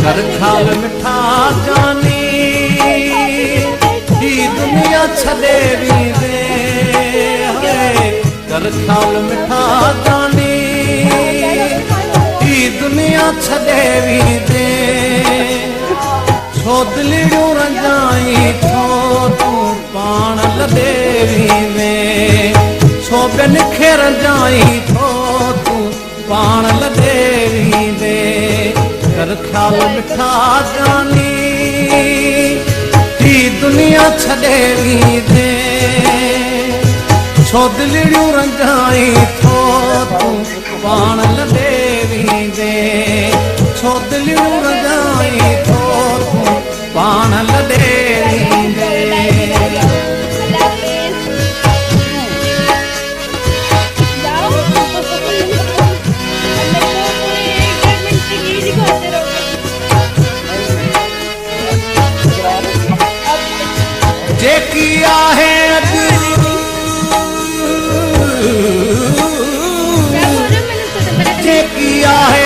कर खाल मिठा जानी दुनिया छदे भी दे कर खाल मिठा जानी दुनिया छदे भी दे छो दिलिड़ू रंजाई छो तू पाण लदे भी में छो बिन खे रंजाई छो तू पाण लदे भी दे कर ख्याल मिठा जानी दुनिया छदे भी दे छो दिलिड़ू रंजाई छो तू पाण लदे भी दे छो दिलिड़ू रंजाई छो तू पाण लदे भी दे जेकी आहे